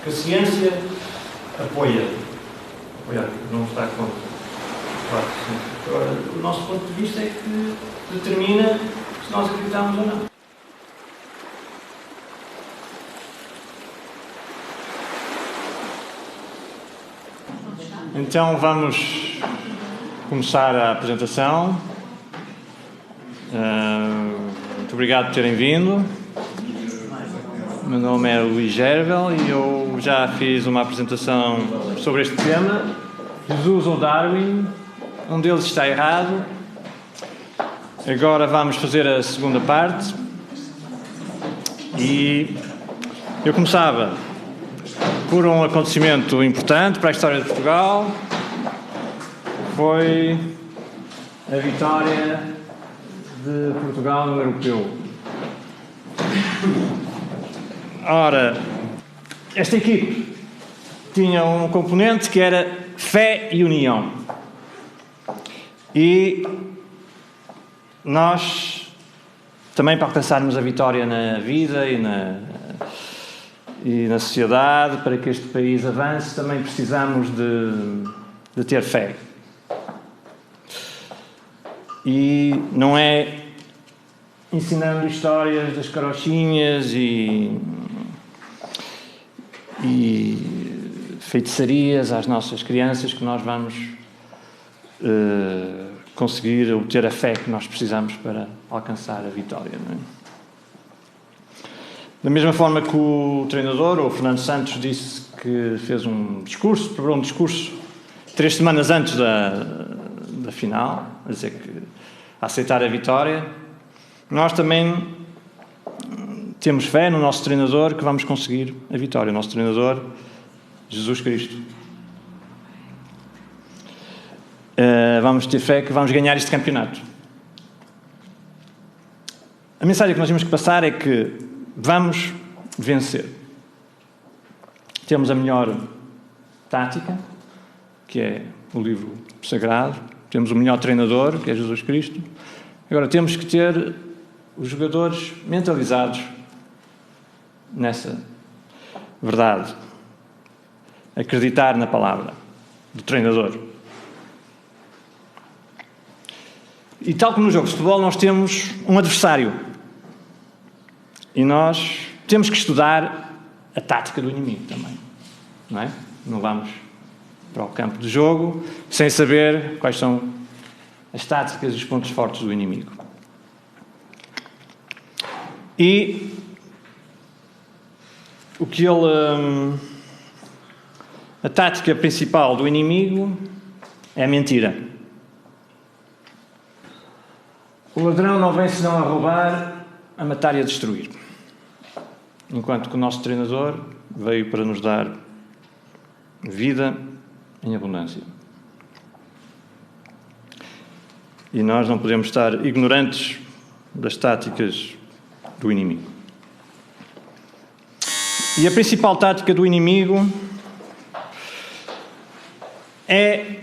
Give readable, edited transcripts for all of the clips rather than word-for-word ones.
Porque a ciência apoia, não está contra. Claro que sim. Agora, o nosso ponto de vista é que determina se nós acreditamos ou não. Então vamos começar a apresentação. Muito obrigado por terem vindo. Meu nome é Luís Gervel e eu já fiz uma apresentação sobre este tema, Jesus ou Darwin. Um deles está errado. Agora vamos fazer a segunda parte. E eu começava por um acontecimento importante para a história de Portugal. Foi a vitória de Portugal no Europeu. Ora, esta equipe tinha um componente que era fé e união. E nós, também para alcançarmos a vitória na vida e na sociedade, para que este país avance, também precisamos de ter fé. E não é ensinando histórias das carochinhas e feitiçarias às nossas crianças que nós vamos conseguir obter a fé que nós precisamos para alcançar a vitória, não é? Da mesma forma que o treinador, o Fernando Santos, disse que fez um discurso, preparou um discurso 3 semanas antes da final, a dizer que a aceitar a vitória, nós também temos fé no nosso treinador que vamos conseguir a vitória. O nosso treinador, Jesus Cristo. Vamos ter fé que vamos ganhar este campeonato. A mensagem que nós temos que passar é que vamos vencer. Temos a melhor tática, que é o livro sagrado. Temos o melhor treinador, que é Jesus Cristo. Agora, temos que ter os jogadores mentalizados nessa verdade. Acreditar na palavra do treinador. E tal como no jogo de futebol, nós temos um adversário. E nós temos que estudar a tática do inimigo também. Não é? Não vamos para o campo de jogo sem saber quais são as táticas e os pontos fortes do inimigo. E a tática principal do inimigo é a mentira. O ladrão não vem senão a roubar, a matar e a destruir. Enquanto que o nosso treinador veio para nos dar vida em abundância. E nós não podemos estar ignorantes das táticas do inimigo. E a principal tática do inimigo é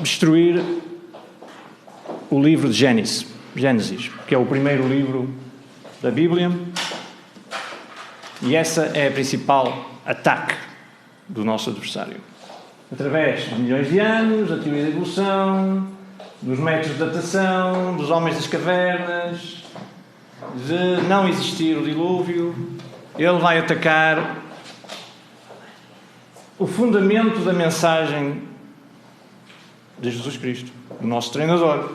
destruir o livro de Gênesis, que é o primeiro livro da Bíblia. E essa é a principal ataque do nosso adversário. Através de milhões de anos, da teoria da evolução, dos métodos de datação, dos homens das cavernas, de não existir o dilúvio, ele vai atacar o fundamento da mensagem de Jesus Cristo, o nosso treinador.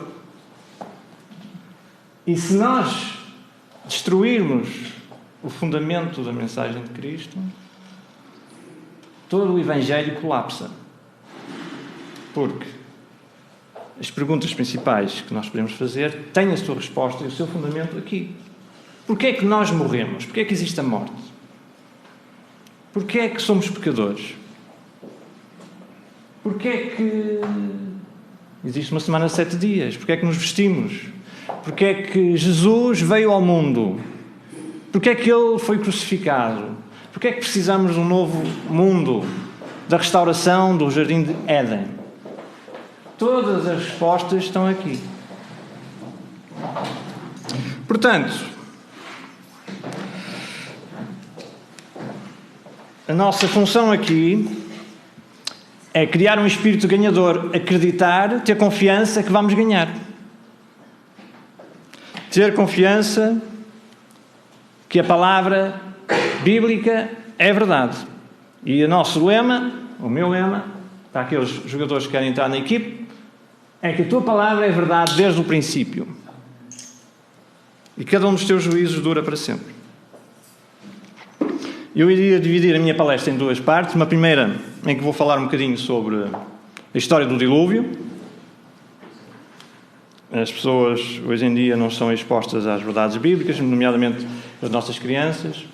E se nós destruirmos o fundamento da mensagem de Cristo, todo o Evangelho colapsa. Porque as perguntas principais que nós podemos fazer têm a sua resposta e o seu fundamento aqui. Porquê é que nós morremos? Porquê é que existe a morte? Porquê é que somos pecadores? Porquê é que existe uma semana de 7 dias? Porquê é que nos vestimos? Porquê é que Jesus veio ao mundo? Porquê é que Ele foi crucificado? Porquê é que precisamos de um novo mundo, da restauração do Jardim de Éden? Todas as respostas estão aqui. Portanto, A nossa função aqui é criar um espírito ganhador, acreditar, ter confiança que vamos ganhar. Ter confiança que a palavra bíblica é verdade. E o nosso lema, o meu lema, para aqueles jogadores que querem entrar na equipe, é que a tua palavra é verdade desde o princípio. E cada um dos teus juízos dura para sempre. Eu iria dividir a minha palestra em duas partes. Uma primeira, em que vou falar um bocadinho sobre a história do dilúvio. As pessoas, hoje em dia, não são expostas às verdades bíblicas, nomeadamente as nossas crianças.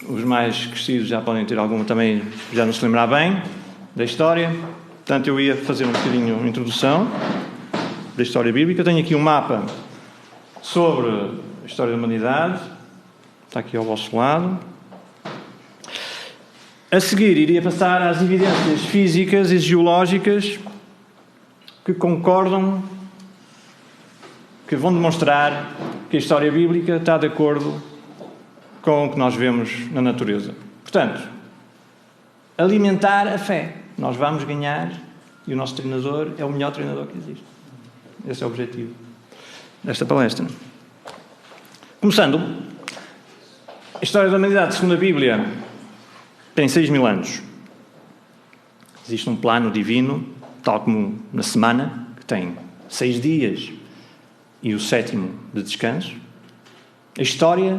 Os mais crescidos já podem ter alguma também, já não se lembrar bem da história. Portanto, eu ia fazer um bocadinho de introdução da história bíblica. Tenho aqui um mapa sobre a história da humanidade. Está aqui ao vosso lado. A seguir, iria passar às evidências físicas e geológicas que concordam, que vão demonstrar que a história bíblica está de acordo com o que nós vemos na natureza. Portanto, alimentar a fé. Nós vamos ganhar e o nosso treinador é o melhor treinador que existe. Esse é o objetivo desta palestra. Começando, a história da humanidade, segundo a Bíblia, tem 6.000 anos. Existe um plano divino, tal como na semana, que tem 6 dias e o 7º de descanso. A história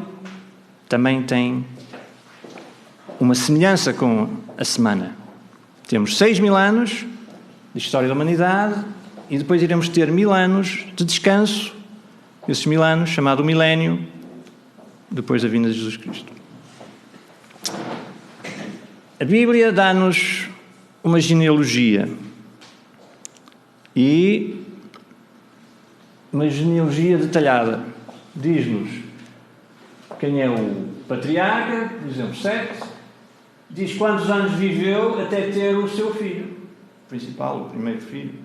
também tem uma semelhança com a semana. Temos 6.000 anos de história da humanidade e depois iremos ter 1.000 anos de descanso, esses 1.000 anos, chamado milénio, depois da vinda de Jesus Cristo. A Bíblia dá-nos uma genealogia e uma genealogia detalhada. Diz-nos quem é o patriarca, por exemplo, Sete, diz quantos anos viveu até ter o seu filho, o principal, o primeiro filho.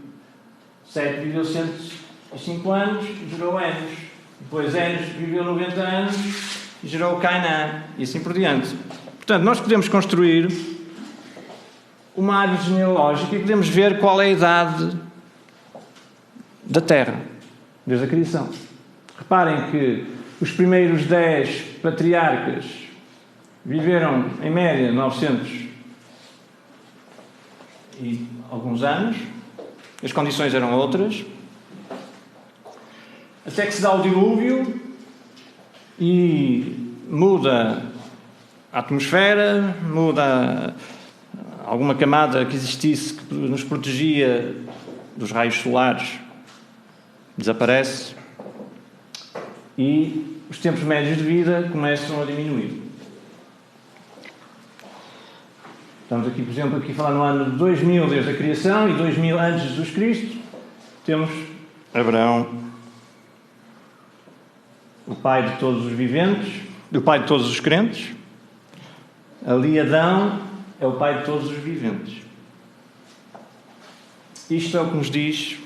Sete viveu 105 anos e gerou Enos. Depois Enos viveu 90 anos e gerou Cainã, e assim por diante. Portanto, nós podemos construir uma árvore genealógica e podemos ver qual é a idade da Terra, desde a criação. Reparem que os primeiros 10 patriarcas viveram, em média, 900 e alguns anos. As condições eram outras. Até que se dá o dilúvio e muda a atmosfera, muda alguma camada que existisse que nos protegia dos raios solares, desaparece e os tempos médios de vida começam a diminuir. Estamos aqui, por exemplo, a falar no ano de 2000 desde a criação e 2000 antes de Jesus Cristo. Temos Abraão, o pai de todos os viventes, o pai de todos os crentes. Ali Adão é o pai de todos os viventes. Isto é o que nos diz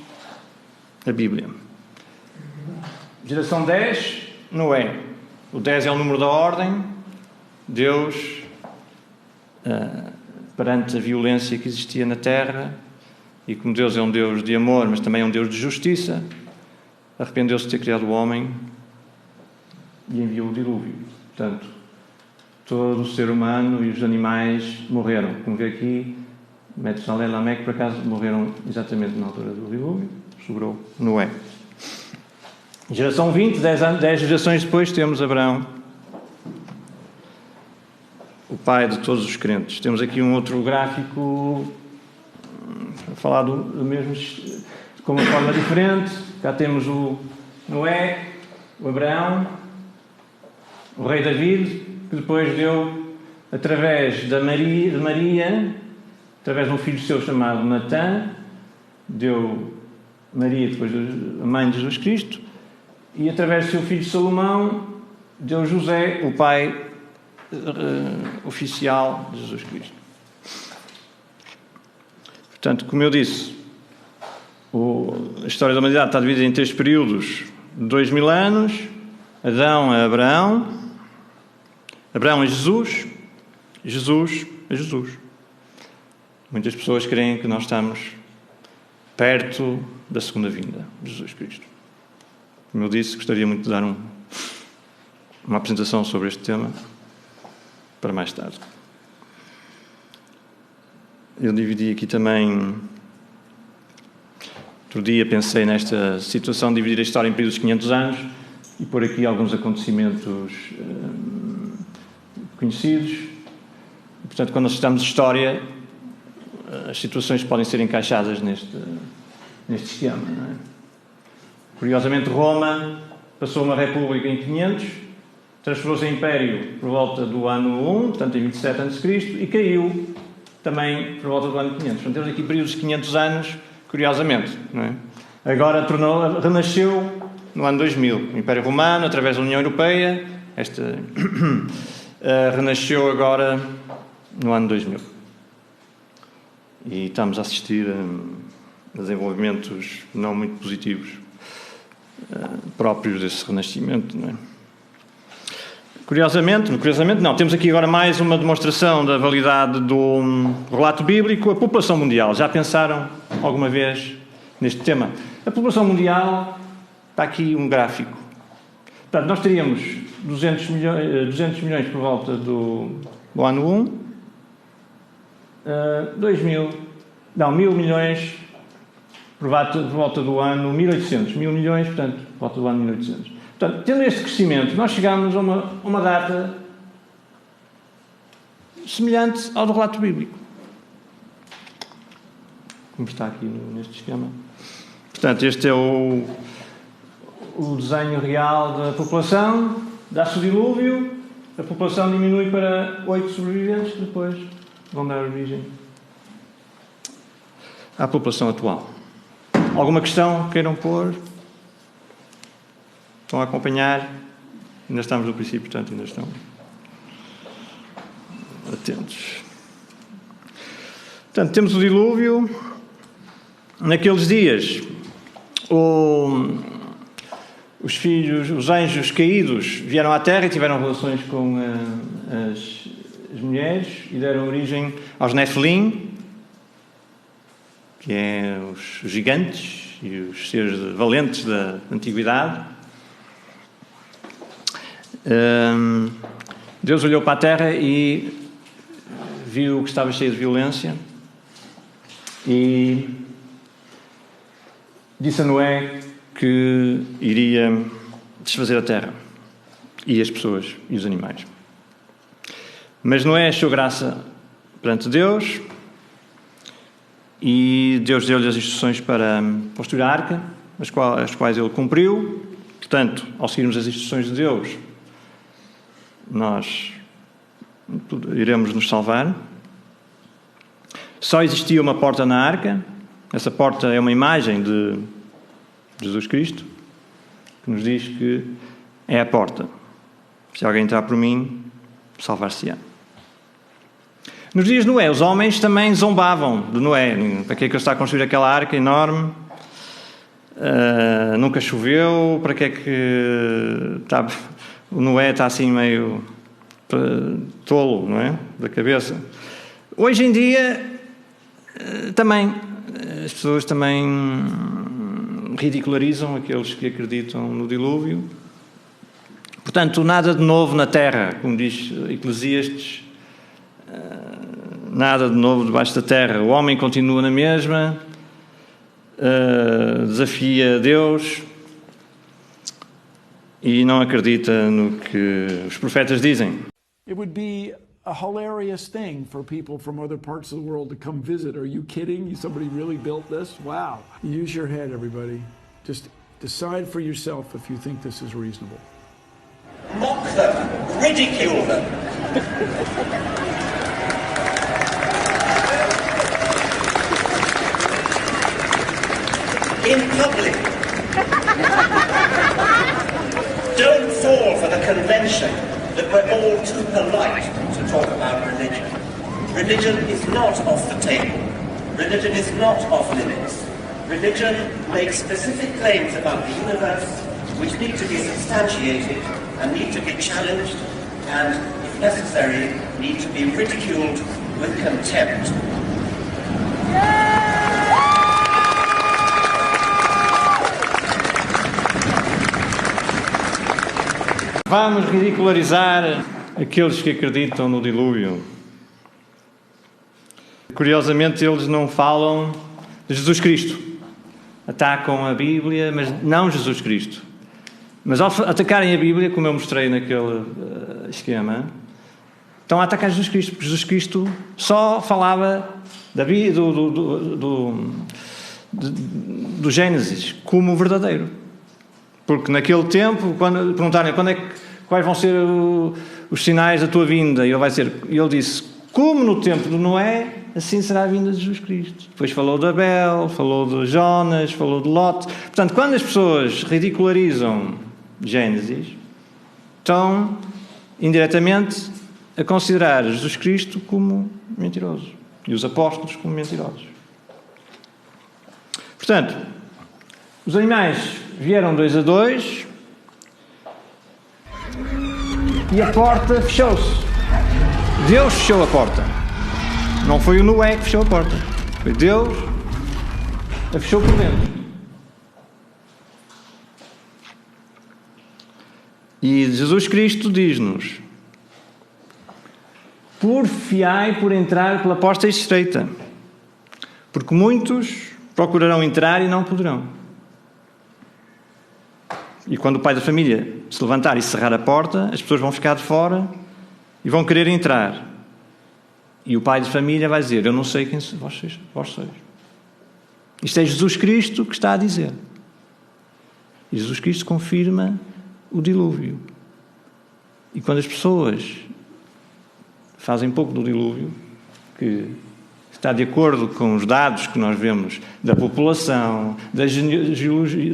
a Bíblia. Geração 10, Noé. O 10 é o número da ordem. Deus, perante a violência que existia na terra, e como Deus é um Deus de amor, mas também é um Deus de justiça, arrependeu-se de ter criado o homem e enviou o dilúvio. Portanto, todo o ser humano e os animais morreram. Como vê aqui, Metusalém e Lameque, por acaso, morreram exatamente na altura do dilúvio. Sobrou Noé. Geração 20, 10 gerações depois, temos Abraão, o pai de todos os crentes. Temos aqui um outro gráfico a falar do mesmo, com uma forma diferente. Cá temos o Noé, o Abraão, o rei David, que depois deu, através de Maria, através de um filho seu chamado Natã, deu Maria, depois a mãe de Jesus Cristo, e através do seu filho Salomão, deu José, o pai oficial de Jesus Cristo. Portanto, como eu disse, a história da humanidade está dividida em 3 períodos de 2000 anos: Adão a Abraão, Abraão a Jesus Jesus é Jesus. Muitas pessoas creem que nós estamos perto da segunda vinda de Jesus Cristo. Como eu disse, gostaria muito de dar uma apresentação sobre este tema para mais tarde. Eu dividi aqui também... Outro dia pensei nesta situação de dividir a história em períodos de 500 anos e pôr aqui alguns acontecimentos conhecidos. E, portanto, quando nós estudamos história, as situações podem ser encaixadas neste esquema. Não é? Curiosamente, Roma passou uma república em 500, transformou-se em império por volta do ano 1, portanto em 27 a.C., e caiu também por volta do ano 500. Portanto, temos aqui períodos de 500 anos, curiosamente. Não é? Agora renasceu no ano 2000. O Império Romano, através da União Europeia, renasceu agora no ano 2000. E estamos a assistir a desenvolvimentos não muito positivos próprios desse renascimento. Não é? Curiosamente não, temos aqui agora mais uma demonstração da validade do relato bíblico, a população mundial. Já pensaram alguma vez neste tema? A população mundial, está aqui um gráfico. Portanto, nós teríamos 200 milhões por volta do ano 1, 1.000 milhões por volta do ano 1800, 1.000 milhões, portanto, por volta do ano 1800. Portanto, tendo este crescimento, nós chegamos a uma data semelhante ao do relato bíblico. Como está aqui neste esquema. Portanto, este é o desenho real da população. Dá-se o dilúvio, a população diminui para 8 sobreviventes, que depois vão dar origem à população atual. Alguma questão queiram pôr? Estão a acompanhar? Ainda estamos no princípio, portanto, ainda estão atentos. Portanto, temos o dilúvio. Naqueles dias, os anjos caídos vieram à Terra e tiveram relações com as mulheres e deram origem aos Nefilim, que é os gigantes e os seres valentes da antiguidade. Deus olhou para a terra e viu que estava cheio de violência e disse a Noé que iria desfazer a terra e as pessoas e os animais. Mas Noé achou graça perante Deus e Deus deu-lhe as instruções para construir a arca, as quais ele cumpriu. Portanto, ao seguirmos as instruções de Deus, nós iremos nos salvar. Só existia uma porta na arca. Essa porta é uma imagem de Jesus Cristo, que nos diz que é a porta. Se alguém entrar por mim, salvar-se-á. Nos dias de Noé, os homens também zombavam de Noé. Para que é que ele está a construir aquela arca enorme? Nunca choveu. Para que é que o Noé está assim meio tolo, não é? Da cabeça. Hoje em dia, também, as pessoas também ridicularizam aqueles que acreditam no dilúvio. Portanto, nada de novo na terra, como diz Eclesiastes, nada de novo debaixo da terra. O homem continua na mesma, desafia Deus e não acredita no que os profetas dizem. It would be a hilarious thing for people from other parts of the world to come visit. Are you kidding? Somebody really built this? Wow. Use your head, everybody. Just decide for yourself if you think this is reasonable. Mock them, ridicule them. In public. Don't fall for the convention that we're all too polite to talk about religion. Religion is not off the table. Religion is not off limits. Religion makes specific claims about the universe which need to be substantiated and need to be challenged, and if if necessary, need to be ridiculed with contempt. Vamos ridicularizar aqueles que acreditam no dilúvio. Curiosamente, eles não falam de Jesus Cristo. Atacam a Bíblia, mas não Jesus Cristo. Mas ao atacarem a Bíblia, como eu mostrei naquele esquema, estão a atacar Jesus Cristo, porque Jesus Cristo só falava do Gênesis como verdadeiro. Porque naquele tempo, quando perguntarem quais vão ser os sinais da tua vinda, ele disse, como no tempo de Noé, assim será a vinda de Jesus Cristo. Depois falou de Abel, falou de Jonas, falou de Lot. Portanto, quando as pessoas ridicularizam Gênesis, estão indiretamente a considerar Jesus Cristo como mentiroso e os apóstolos como mentirosos. Portanto, os animais vieram 2 a 2 e a porta fechou-se. Deus fechou a porta. Não foi o Noé que fechou a porta. Foi Deus a fechou por dentro. E Jesus Cristo diz-nos: porfiai por entrar pela porta estreita, porque muitos procurarão entrar e não poderão. E quando o pai da família se levantar e cerrar a porta, as pessoas vão ficar de fora e vão querer entrar. E o pai de família vai dizer: eu não sei quem vós sois. Isto é Jesus Cristo que está a dizer. E Jesus Cristo confirma o dilúvio. E quando as pessoas fazem pouco do dilúvio, que está de acordo com os dados que nós vemos da população, da geologia,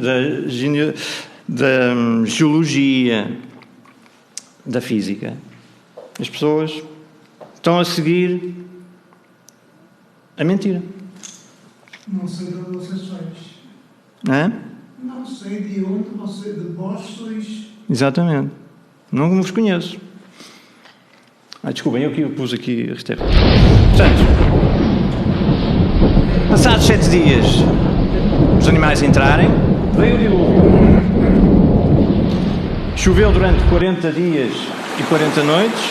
da física, as pessoas estão a seguir a mentira. Não sei de onde vocês sois. Hã? Não sei de onde vós sois. Exatamente. Não vos conheço. Desculpem, eu pus aqui a resteira. Portanto, passados 7 dias, os animais entrarem, veio o dilúvio. Choveu durante 40 dias e 40 noites.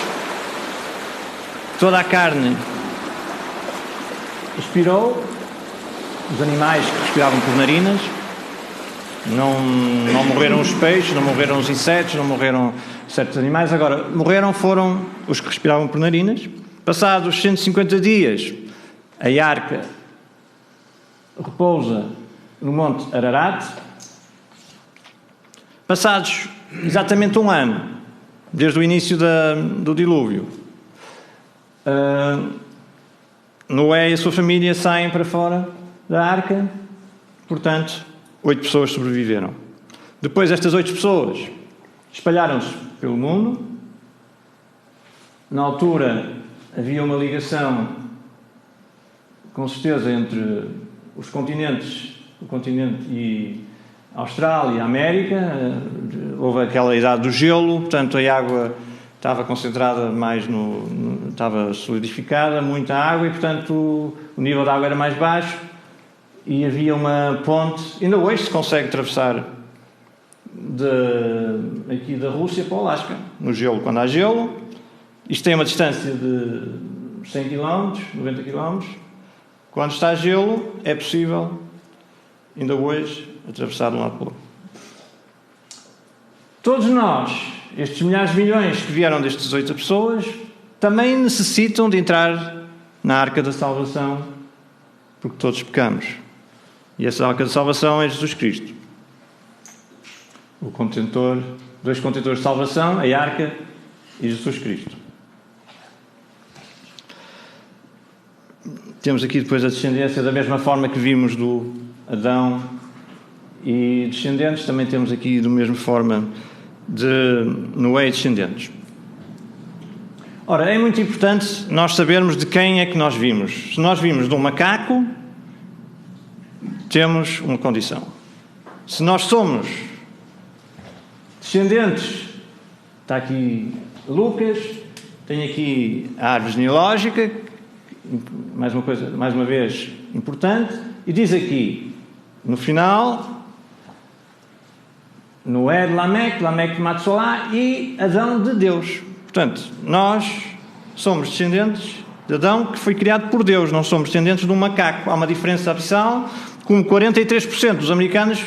Toda a carne expirou. Os animais que respiravam por narinas. Não morreram os peixes, não morreram os insetos, não morreram certos animais. Agora, foram os que respiravam por narinas. Passados 150 dias, a arca repousa no Monte Ararat. Passados exatamente 1 ano, desde o início do dilúvio, Noé e a sua família saem para fora da arca. Portanto, 8 pessoas sobreviveram. Depois, estas 8 pessoas espalharam-se pelo mundo. Na altura, havia uma ligação, com certeza, entre os continentes, o continente e a Austrália e a América. Houve aquela idade do gelo, portanto, a água estava concentrada mais estava solidificada, muita água, e, portanto, o nível da água era mais baixo. E havia uma ponte, ainda hoje se consegue atravessar aqui da Rússia para o Alasca, no gelo, quando há gelo. Isto tem uma distância de 100 km, 90 km. Quando está gelo, é possível, ainda hoje, atravessar de um lado para o outro. Todos nós, estes milhares de milhões que vieram destas 8 pessoas, também necessitam de entrar na Arca da Salvação, porque todos pecamos. E essa arca de salvação é Jesus Cristo. Dois contentores de salvação, a arca e Jesus Cristo. Temos aqui depois a descendência, da mesma forma que vimos do Adão e descendentes, também temos aqui da mesma forma de Noé e descendentes. Ora, é muito importante nós sabermos de quem é que nós vimos. Se nós vimos de um macaco, temos uma condição. Se nós somos descendentes, está aqui Lucas, Tenho aqui a árvore genealógica, mais uma vez importante, e diz aqui, no final, Noé de Lameque, Lameque de Matsolá e Adão de Deus. Portanto, nós somos descendentes de Adão, que foi criado por Deus, não somos descendentes de um macaco. Há uma diferença abissal, como 43% dos americanos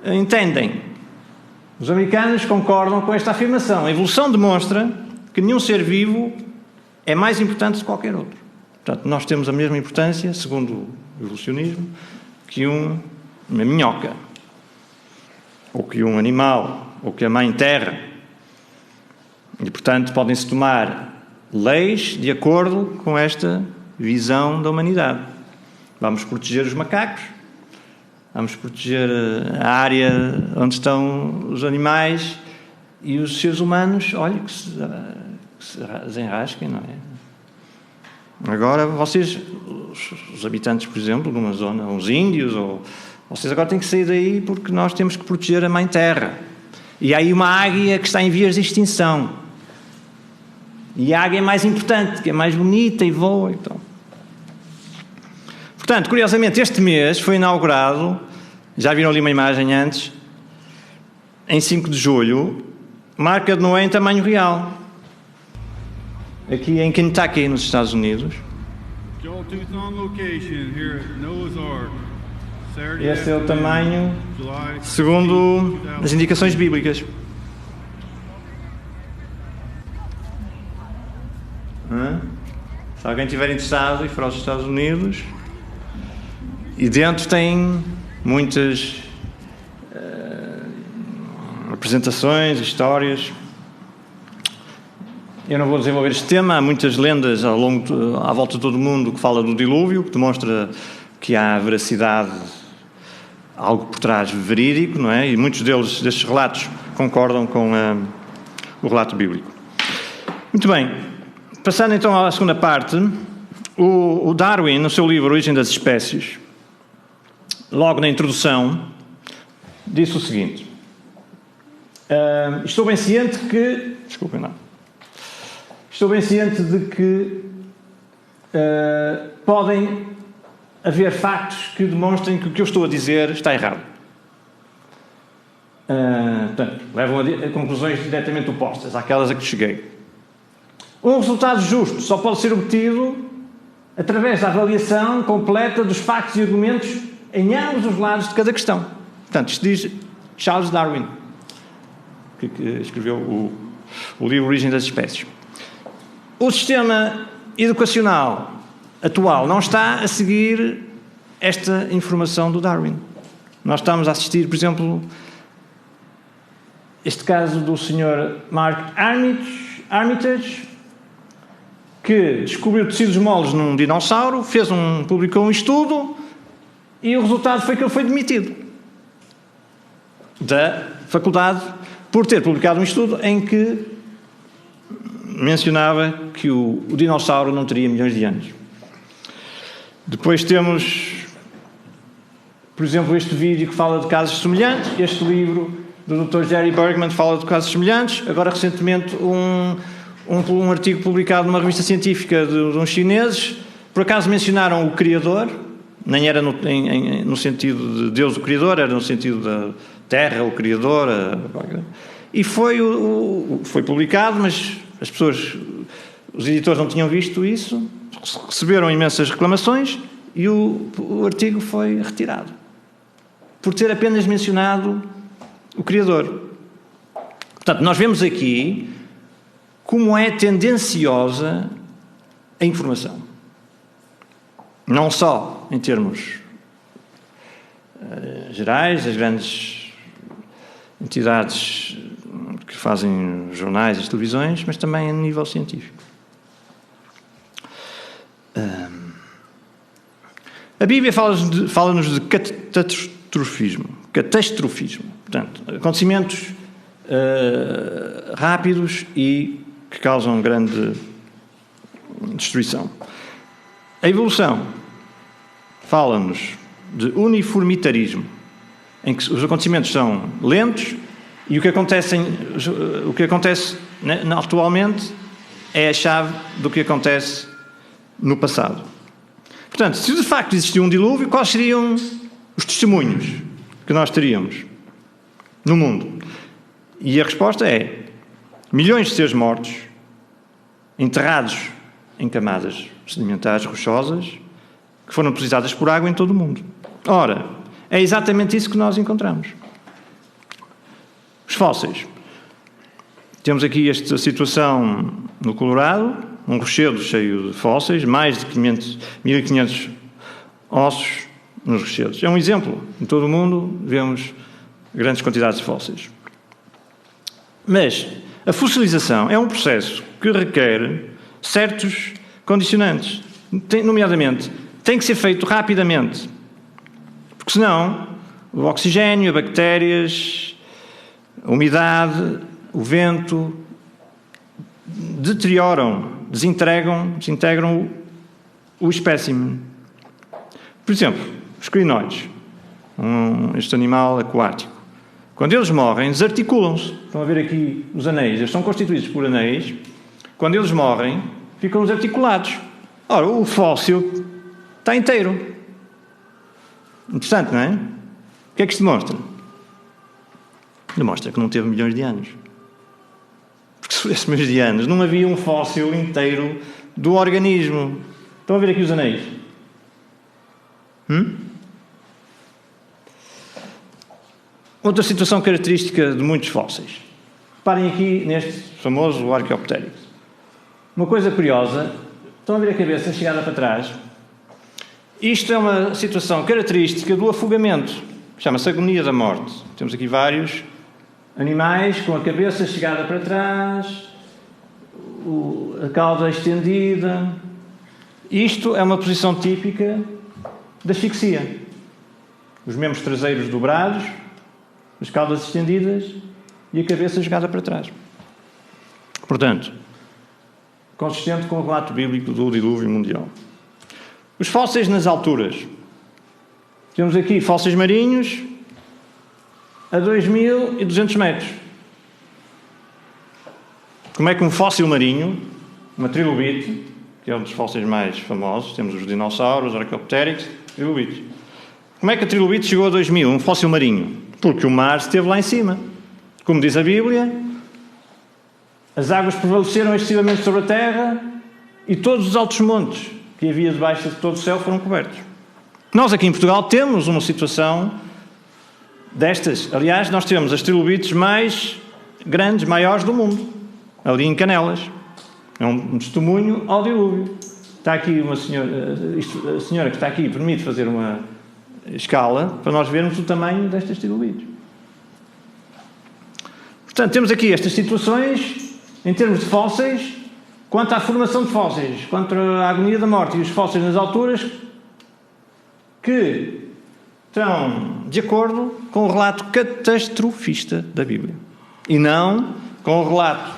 entendem. Os americanos concordam com esta afirmação. A evolução demonstra que nenhum ser vivo é mais importante que qualquer outro. Portanto, nós temos a mesma importância, segundo o evolucionismo, que uma minhoca, ou que um animal, ou que a mãe terra. E, portanto, podem-se tomar leis de acordo com esta visão da humanidade. Vamos proteger os macacos, vamos proteger a área onde estão os animais e os seres humanos, olha, que se desenrasquem, não é? Agora, vocês, os habitantes, por exemplo, de uma zona, os índios, vocês agora têm que sair daí porque nós temos que proteger a Mãe Terra. E há aí uma águia que está em vias de extinção. E a águia é mais importante, que é mais bonita e voa. Então. Portanto, curiosamente, este mês foi inaugurado, já viram ali uma imagem antes, em 5 de julho, Marca de Noé em tamanho real. Aqui em Kentucky, nos Estados Unidos. Este é o tamanho segundo as indicações bíblicas. Se alguém estiver interessado e for aos Estados Unidos, e dentro tem muitas apresentações, histórias. Eu não vou desenvolver este tema, há muitas lendas à volta de todo o mundo que fala do dilúvio, que demonstra que há veracidade, algo por trás verídico, não é? E muitos destes relatos concordam com o relato bíblico. Muito bem, passando então à segunda parte, o Darwin, no seu livro Origem das Espécies, logo na introdução, disse o seguinte: estou bem ciente de que podem haver factos que demonstrem que o que eu estou a dizer está errado. Portanto, levam a conclusões diretamente opostas àquelas a que cheguei. Um resultado justo só pode ser obtido através da avaliação completa dos factos e argumentos em ambos os lados de cada questão. Portanto, isto diz Charles Darwin, que escreveu o livro Origem das Espécies. O sistema educacional atual não está a seguir esta informação do Darwin. Nós estamos a assistir, por exemplo, este caso do Sr. Mark Armitage, que descobriu tecidos moles num dinossauro, publicou um estudo e o resultado foi que ele foi demitido da faculdade por ter publicado um estudo em que mencionava que o dinossauro não teria milhões de anos. Depois temos, por exemplo, este vídeo que fala de casos semelhantes, este livro do Dr. Jerry Bergman fala de casos semelhantes, agora recentemente um artigo publicado numa revista científica de uns chineses, por acaso mencionaram o Criador, nem era no sentido de Deus o Criador, era no sentido da Terra o Criador, e foi publicado, mas as pessoas, os editores não tinham visto isso, receberam imensas reclamações e o artigo foi retirado por ter apenas mencionado o Criador. Portanto, nós vemos aqui como é tendenciosa a informação. Não só em termos gerais, as grandes entidades que fazem jornais e televisões, mas também a nível científico. A Bíblia fala-nos de catastrofismo, portanto, acontecimentos rápidos e que causam grande destruição. A evolução fala-nos de uniformitarismo, em que os acontecimentos são lentos e o que acontece atualmente é a chave do que acontece no passado. Portanto, se de facto existiu um dilúvio, quais seriam os testemunhos que nós teríamos no mundo? E a resposta é: milhões de seres mortos, enterrados em camadas sedimentares rochosas, que foram depositadas por água em todo o mundo. Ora, é exatamente isso que nós encontramos. Os fósseis. Temos aqui esta situação no Colorado, um rochedo cheio de fósseis, mais de 1.500 ossos nos rochedos. É um exemplo. Em todo o mundo vemos grandes quantidades de fósseis. Mas a fossilização é um processo que requer certos condicionantes. Nomeadamente, tem que ser feito rapidamente. Porque senão, o oxigênio, as bactérias, a umidade, o vento, desintegram o espécime. Por exemplo, os crinoides, este animal aquático. Quando eles morrem, desarticulam-se. Estão a ver aqui os anéis. Eles são constituídos por anéis. Quando eles morrem, ficam desarticulados. Ora, o fóssil está inteiro. Interessante, não é? O que é que isto demonstra? Demonstra que não teve milhões de anos. Porque se fosse milhões de anos, não havia um fóssil inteiro do organismo. Estão a ver aqui os anéis? Outra situação característica de muitos fósseis. Reparem aqui neste famoso Archaeopteryx. Uma coisa curiosa, estão a ver a cabeça chegada para trás? Isto é uma situação característica do afogamento. Chama-se agonia da morte. Temos aqui vários animais com a cabeça chegada para trás, a cauda estendida. Isto é uma posição típica da asfixia. Os membros traseiros dobrados, as caudas estendidas e a cabeça jogada para trás. Portanto, consistente com o relato bíblico do dilúvio mundial. Os fósseis nas alturas. Temos aqui fósseis marinhos a 2.200 metros. Como é que um fóssil marinho, uma trilobite, que é um dos fósseis mais famosos, temos os dinossauros, os Archaeopteryx, trilobites. Como é que a trilobite chegou a 2.000, um fóssil marinho? Porque o mar esteve lá em cima. Como diz a Bíblia, as águas prevaleceram excessivamente sobre a terra e todos os altos montes que havia debaixo de todo o céu foram cobertos. Nós aqui em Portugal temos uma situação destas. Aliás, nós temos as trilobites mais grandes, maiores do mundo, ali em Canelas. É um testemunho ao dilúvio. Está aqui uma senhora, a senhora que está aqui permite fazer uma escala para nós vermos o tamanho destas trilobites. Portanto, temos aqui estas situações em termos de fósseis. Quanto à formação de fósseis, quanto à agonia da morte e os fósseis nas alturas, que estão de acordo com o relato catastrofista da Bíblia e não com o relato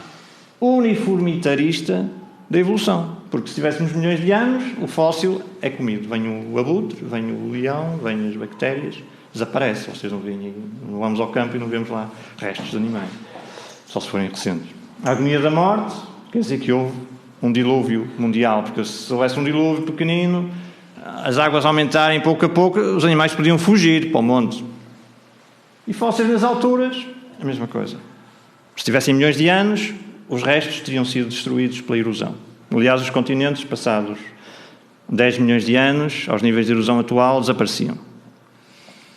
uniformitarista da evolução. Porque se tivéssemos milhões de anos, o fóssil é comido. Vem o abutre, vem o leão, vem as bactérias, desaparece. Vocês não veem, não vamos ao campo e não vemos lá restos de animais, só se forem recentes. A agonia da morte quer dizer que houve um dilúvio mundial, porque se houvesse um dilúvio pequenino, as águas aumentarem pouco a pouco, os animais podiam fugir para o monte. E fósseis nas alturas, a mesma coisa. Se tivessem milhões de anos, os restos teriam sido destruídos pela erosão. Aliás, os continentes, passados 10 milhões de anos, aos níveis de erosão atual, desapareciam.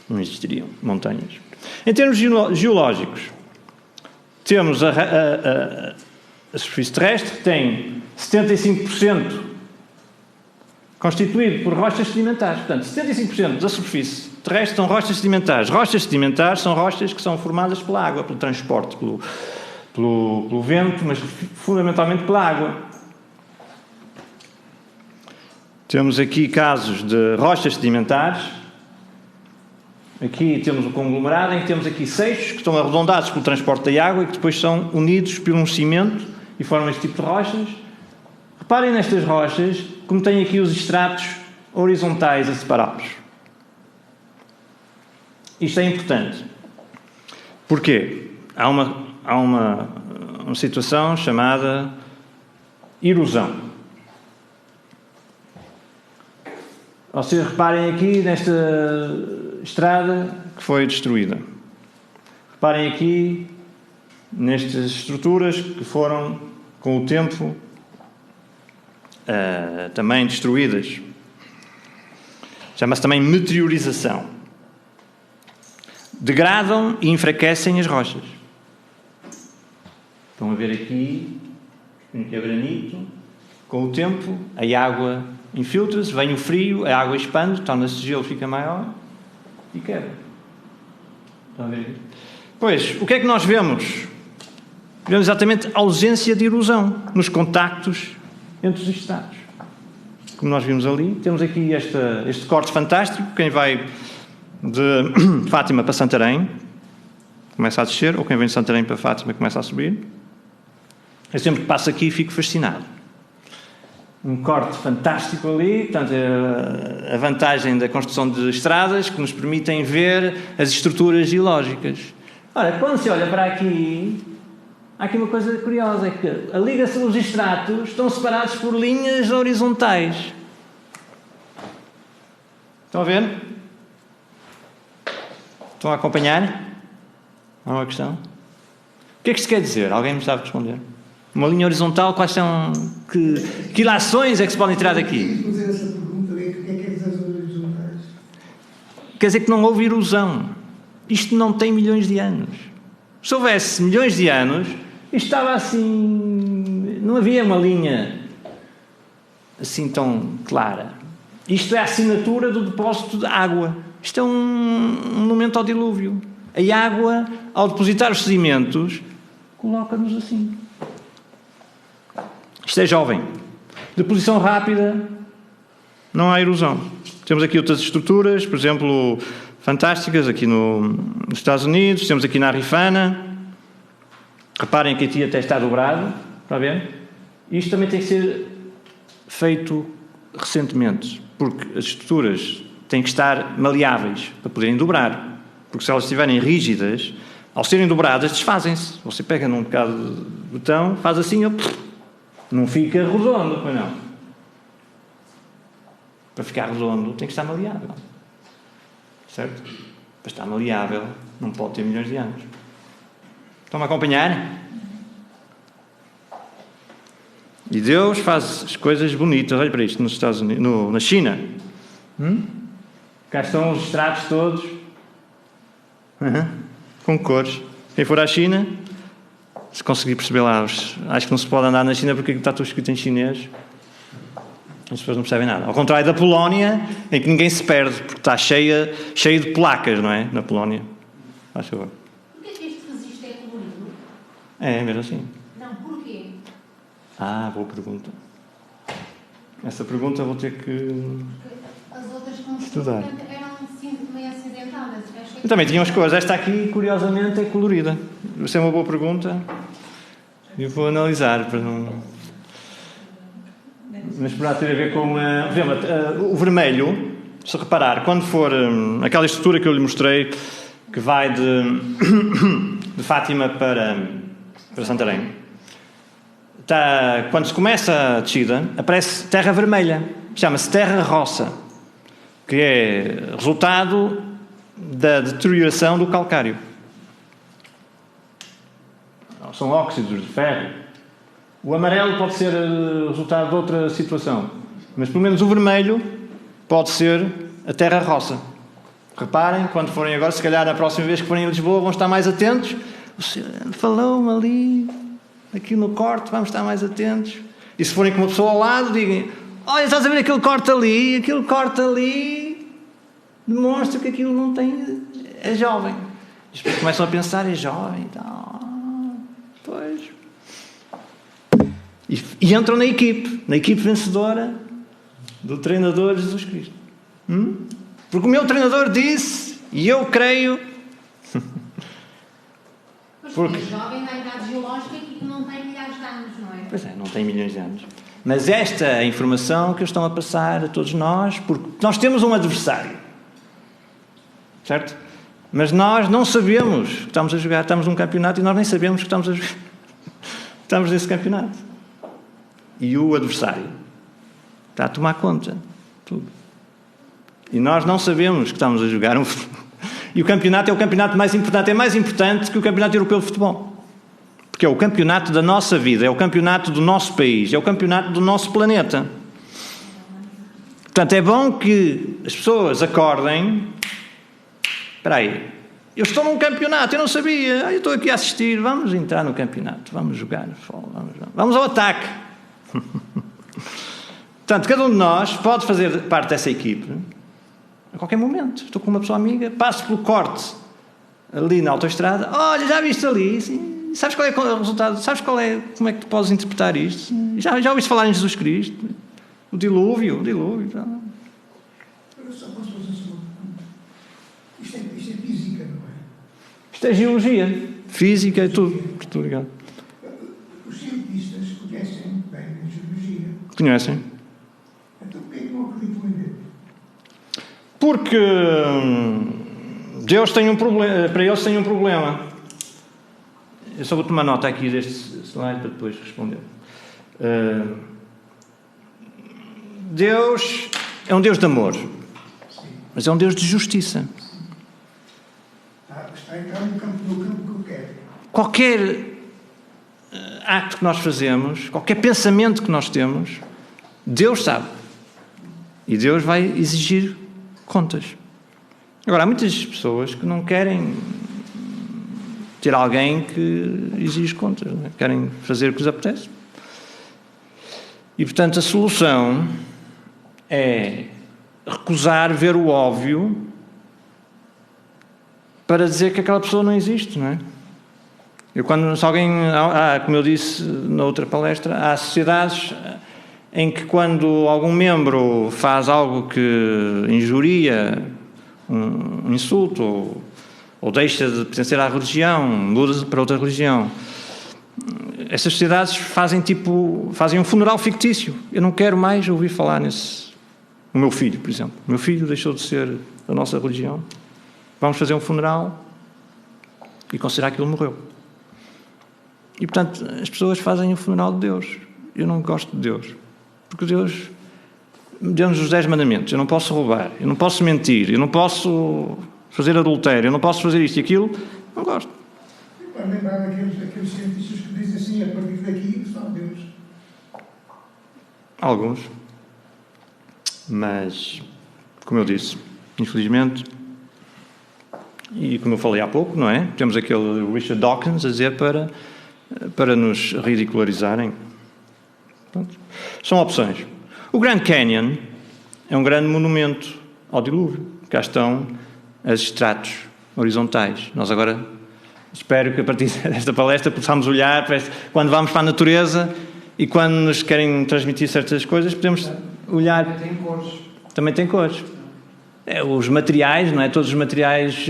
Não existiriam montanhas. Em termos geológicos, temos a superfície terrestre, que tem 75% constituído por rochas sedimentares. Portanto, 75% da superfície terrestre são rochas sedimentares. Rochas sedimentares são rochas que são formadas pela água, pelo transporte, pelo vento, mas fundamentalmente pela água. Temos aqui casos de rochas sedimentares. Aqui temos o conglomerado, em que temos aqui seixos que estão arredondados pelo transporte da água e que depois são unidos por um cimento e formam este tipo de rochas. Reparem nestas rochas, como têm aqui os estratos horizontais a separá-los. Isto é importante. Porquê? Há uma situação chamada erosão. Vocês reparem aqui nesta estrada que foi destruída. Reparem aqui nestas estruturas que foram, com o tempo, também destruídas. Chama-se também meteorização. Degradam e enfraquecem as rochas. Estão a ver aqui, que é granito. Com o tempo, a água infiltra-se, vem o frio, a água expande, torna-se gelo, fica maior e quebra. Estão a ver aqui? Pois, o que é que nós vemos? Vemos exatamente a ausência de erosão nos contactos entre os estratos. Como nós vimos ali, temos aqui este corte fantástico. Quem vai de Fátima para Santarém começa a descer, ou quem vem de Santarém para Fátima começa a subir. Eu sempre que passo aqui fico fascinado. Um corte fantástico ali, portanto, a vantagem da construção de estradas que nos permitem ver as estruturas geológicas. Ora, quando se olha para aqui, há aqui uma coisa curiosa, é que a ligação dos estratos estão separados por linhas horizontais. Estão a ver? Estão a acompanhar? Há uma questão? O que é que isto quer dizer? Alguém me sabe responder? Uma linha horizontal, quais são... Que ilações é que se podem tirar daqui? fazer essa pergunta, o que é que quer dizer as horizontais? Quer dizer que não houve erosão. Isto não tem milhões de anos. Se houvesse milhões de anos, isto estava assim... Não havia uma linha assim tão clara. Isto é a assinatura do depósito de água. Isto é um monumento ao dilúvio. A água, ao depositar os sedimentos, coloca-nos assim. Isto é jovem. Deposição rápida, não há erosão. Temos aqui outras estruturas, por exemplo, fantásticas, aqui nos Estados Unidos. Temos aqui na Rifana. Reparem que aqui até está dobrado. Está a ver? Isto também tem que ser feito recentemente, porque as estruturas têm que estar maleáveis para poderem dobrar. Porque se elas estiverem rígidas, ao serem dobradas, desfazem-se. Você pega num bocado de botão, faz assim, não fica redondo, pois não. Para ficar redondo tem que estar maleável. Certo? Para estar maleável não pode ter milhões de anos. Estão-me a acompanhar? E Deus faz as coisas bonitas. Olha para isto nos Estados Unidos, na China. Cá estão os estratos todos. Com cores. Quem for à China, se conseguir perceber lá, acho que não se pode andar na China porque está tudo escrito em chinês. As pessoas não percebem nada. Ao contrário da Polónia, em que ninguém se perde, porque está cheia de placas, não é? Na Polónia. Faz favor. Porquê que este registro é colorido? É mesmo assim. Não, porquê? Boa pergunta. Essa pergunta vou ter que As outras que não estudar. eram meio acidentadas. Também tinham as cores. Esta aqui, curiosamente, é colorida. Essa é uma boa pergunta. Eu vou analisar para não... Mas para ter a ver com... Por exemplo, o vermelho, se reparar, quando for aquela estrutura que eu lhe mostrei, que vai de Fátima para Santarém, quando se começa a descida, aparece terra vermelha. Chama-se terra roça, que é resultado da deterioração do calcário. São óxidos de ferro. O amarelo pode ser resultado de outra situação, mas pelo menos o vermelho pode ser a terra roça. Reparem, quando forem agora, se calhar na próxima vez que forem a Lisboa, vão estar mais atentos. Falou-me ali, aqui no corte, vamos estar mais atentos. E se forem com uma pessoa ao lado, digam: olha, estás a ver aquele corte ali demonstra que aquilo não tem... é jovem. As pessoas começam a pensar: é jovem, pois... E entram na equipe vencedora do treinador Jesus Cristo. Porque o meu treinador disse, e eu creio... Porque é jovem na idade geológica que não tem milhares de anos, não é? Pois é, não tem milhões de anos. Mas esta é a informação que eles estão a passar a todos nós, porque nós temos um adversário. Certo? Mas nós não sabemos que estamos a jogar, estamos num campeonato e nós nem sabemos que estamos nesse campeonato. e o adversário está a tomar conta de tudo. E nós não sabemos que estamos a jogar um futebol. E o campeonato é o campeonato mais importante. É mais importante que o campeonato europeu de futebol. Porque é o campeonato da nossa vida, é o campeonato do nosso país, é o campeonato do nosso planeta. Portanto, é bom que as pessoas acordem. Espera aí, eu estou num campeonato, eu não sabia. Eu estou aqui a assistir, vamos entrar no campeonato, vamos jogar, vamos ao ataque. Portanto, cada um de nós pode fazer parte dessa equipe a qualquer momento. Estou com uma pessoa amiga, passo pelo corte ali na autoestrada, olha, já viste ali, sim, sabes qual é o resultado? Sabes como é que tu podes interpretar isto? Já ouviste falar em Jesus Cristo? O dilúvio. Eu só posso fazer uma pergunta. Isto é física, não é? Isto é geologia, física e tudo. Estou ligado. Os cientistas conhecem muito bem a geologia. Conhecem? Então porquê que não acreditam em Deus? Porque Deus tem um problema, para eles tem um problema. Eu só vou tomar nota aqui deste slide para depois responder. Deus é um Deus de amor, mas é um Deus de justiça. Está a entrar no campo que eu quero. Qualquer acto que nós fazemos, qualquer pensamento que nós temos, Deus sabe. E Deus vai exigir contas. Agora, há muitas pessoas que não querem ter alguém que exige contas, não é? Querem fazer o que lhes apetece. E, portanto, a solução é recusar ver o óbvio para dizer que aquela pessoa não existe, não é? Se alguém, como eu disse na outra palestra, há sociedades em que quando algum membro faz algo que injuria, um insulto, ou deixa de pertencer à religião, muda para outra religião, essas sociedades fazem um funeral fictício. Eu não quero mais ouvir falar nesse. O meu filho, por exemplo. O meu filho deixou de ser da nossa religião. Vamos fazer um funeral e considerar que ele morreu. E, portanto, as pessoas fazem o funeral de Deus. Eu não gosto de Deus. Porque Deus deu-nos os 10 mandamentos. Eu não posso roubar, eu não posso mentir, eu não posso fazer adultério, eu não posso fazer isto e aquilo. Não gosto. Para lembrar daqueles cientistas que dizem assim, a partir daqui, só Deus. Alguns. Mas, como eu disse, infelizmente, e como eu falei há pouco, não é? Temos aquele Richard Dawkins a dizer para nos ridicularizarem. Pronto. São opções. O Grand Canyon é um grande monumento ao dilúvio. Cá estão os estratos horizontais. Nós agora, espero que a partir desta palestra possamos olhar para quando vamos para a natureza e quando nos querem transmitir certas coisas, podemos olhar. Também tem cores. Os materiais, não é? Todos os materiais,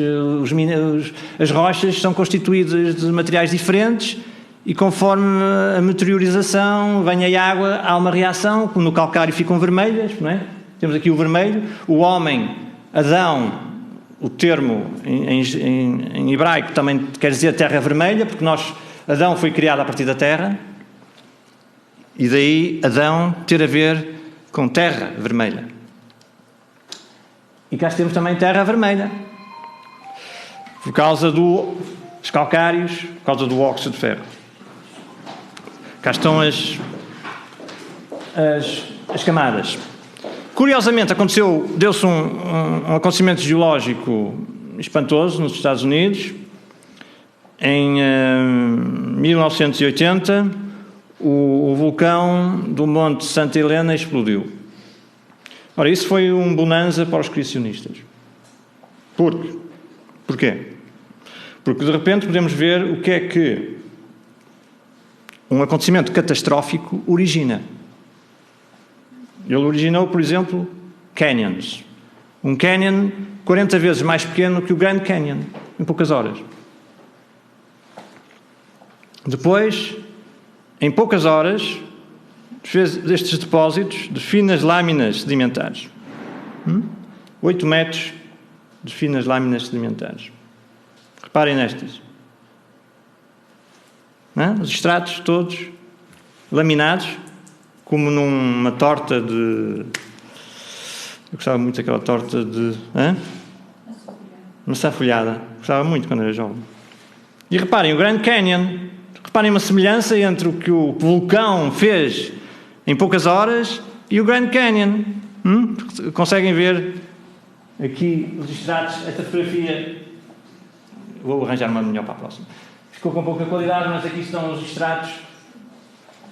as rochas são constituídas de materiais diferentes e conforme a meteorização vem a água, há uma reação, no calcário ficam vermelhas, não é? Temos aqui o vermelho. O homem, Adão, o termo em hebraico também quer dizer terra vermelha, porque Adão foi criado a partir da terra, e daí Adão ter a ver com terra vermelha. E cá temos também terra vermelha, por causa dos calcários, por causa do óxido de ferro. Cá estão as camadas. Curiosamente, deu-se um acontecimento geológico espantoso nos Estados Unidos. Em 1980, o vulcão do Monte Santa Helena explodiu. Ora, isso foi um bonanza para os criacionistas. Porquê? Porque, de repente, podemos ver o que é que um acontecimento catastrófico origina. Ele originou, por exemplo, canyons. Um canyon 40 vezes mais pequeno que o Grand Canyon, em poucas horas. Depois, em poucas horas, fez destes depósitos de finas lâminas sedimentares. 8 metros de finas lâminas sedimentares. Reparem nestas. Não é? Os estratos todos laminados, como numa torta de... Eu gostava muito daquela torta de... Maçã folhada. Gostava muito quando era jovem. E reparem, o Grand Canyon, reparem uma semelhança entre o que o vulcão fez em poucas horas e o Grand Canyon. Conseguem ver aqui os extratos, esta fotografia. Vou arranjar uma melhor para a próxima. Ficou com pouca qualidade, mas aqui estão os extratos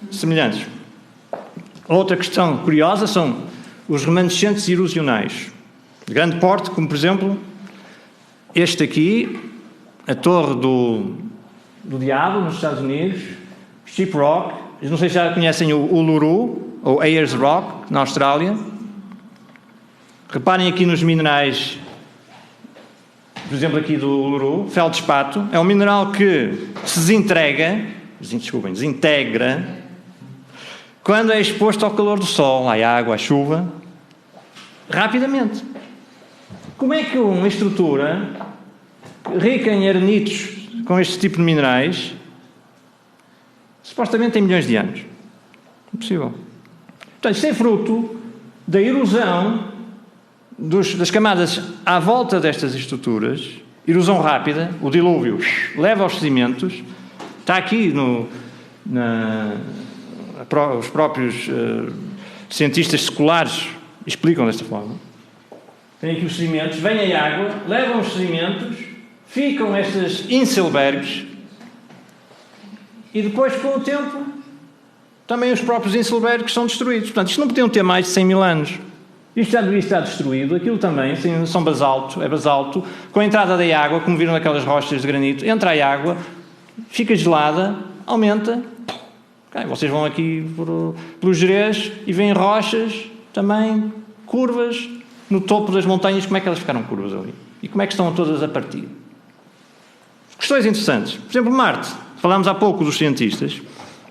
semelhantes. Outra questão curiosa são os remanescentes erosionais. De grande porte, como por exemplo, este aqui, a Torre do Diabo, nos Estados Unidos, Sheep Rock, não sei se já conhecem o Uluru, ou Ayers Rock, na Austrália. Reparem aqui nos minerais, por exemplo aqui do Uluru, feldspato, é um mineral que se desintegra, quando é exposto ao calor do sol, à água, à chuva, rapidamente. Como é que uma estrutura rica em arenitos, com este tipo de minerais, supostamente tem milhões de anos? Impossível. Portanto, isto é fruto da erosão das camadas à volta destas estruturas, erosão rápida, o dilúvio leva aos sedimentos, está aqui os próprios cientistas seculares explicam desta forma. Tem aqui os sedimentos, vem a água, levam os sedimentos, ficam estes inselbergs e depois, com o tempo, também os próprios inselbergs são destruídos. Portanto, isto não podiam ter mais de 100 mil anos. Isto já devia estar destruído. Aquilo também, são basalto, é basalto. Com a entrada da água, como viram naquelas rochas de granito, entra a água, fica gelada, aumenta. Okay, vocês vão aqui pelos Gerês e veem rochas também, curvas, no topo das montanhas. Como é que elas ficaram curvas ali? E como é que estão todas a partir? Questões interessantes. Por exemplo, Marte. Falámos há pouco dos cientistas.